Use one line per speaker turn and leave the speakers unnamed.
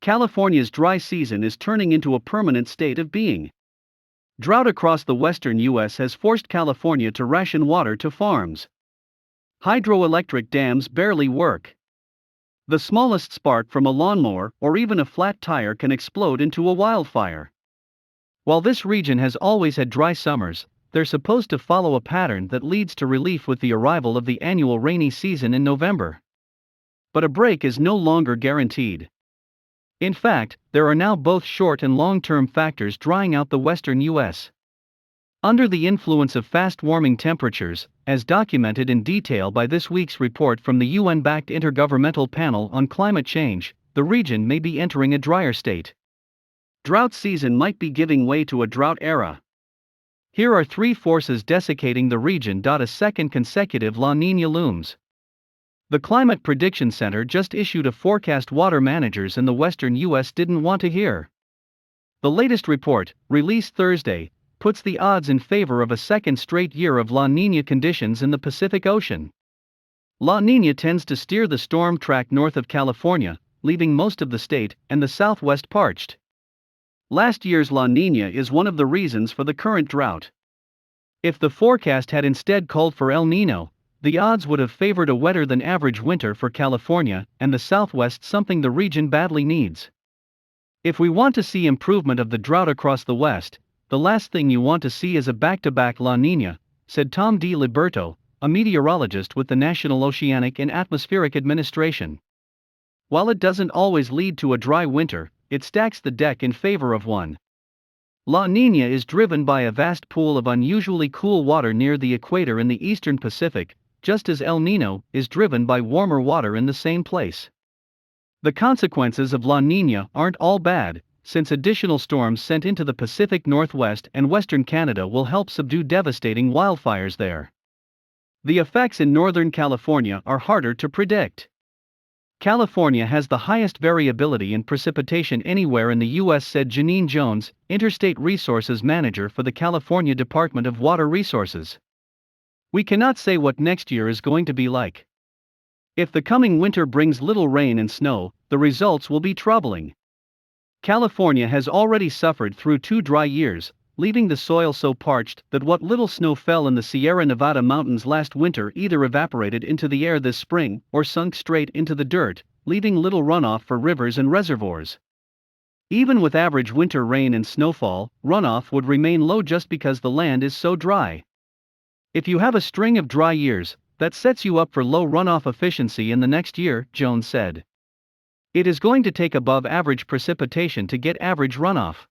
California's dry season is turning into a permanent state of being. Drought across the western U.S. has forced California to ration water to farms. Hydroelectric dams barely work. The smallest spark from a lawnmower or even a flat tire can explode into a wildfire. While this region has always had dry summers, they're supposed to follow a pattern that leads to relief with the arrival of the annual rainy season in November. But a break is no longer guaranteed. In fact, there are now both short and long-term factors drying out the western U.S. Under the influence of fast-warming temperatures, as documented in detail by this week's report from the UN-backed Intergovernmental Panel on Climate Change, the region may be entering a drier state. Drought season might be giving way to a drought era. Here are three forces desiccating the region. A second consecutive La Niña looms. The Climate Prediction Center just issued a forecast water managers in the western U.S. didn't want to hear. The latest report, released Thursday, puts the odds in favor of a second straight year of La Niña conditions in the Pacific Ocean. La Niña tends to steer the storm track north of California, leaving most of the state and the southwest parched. Last year's La Niña is one of the reasons for the current drought. If the forecast had instead called for El Niño, the odds would have favored a wetter than average winter for California and the Southwest, something the region badly needs. If we want to see improvement of the drought across the West, the last thing you want to see is a back-to-back La Niña, said Tom DiLiberto, a meteorologist with the National Oceanic and Atmospheric Administration. While it doesn't always lead to a dry winter, it stacks the deck in favor of one. La Niña is driven by a vast pool of unusually cool water near the equator in the eastern Pacific, just as El Niño is driven by warmer water in the same place. The consequences of La Niña aren't all bad, since additional storms sent into the Pacific Northwest and Western Canada will help subdue devastating wildfires there. The effects in Northern California are harder to predict. California has the highest variability in precipitation anywhere in the U.S., said Janine Jones, Interstate Resources Manager for the California Department of Water Resources. We cannot say what next year is going to be like. If the coming winter brings little rain and snow, the results will be troubling. California has already suffered through 2 dry years, leaving the soil so parched that what little snow fell in the Sierra Nevada mountains last winter either evaporated into the air this spring or sunk straight into the dirt, leaving little runoff for rivers and reservoirs. Even with average winter rain and snowfall, runoff would remain low just because the land is so dry. If you have a string of dry years, that sets you up for low runoff efficiency in the next year, Jones said. It is going to take above average precipitation to get average runoff.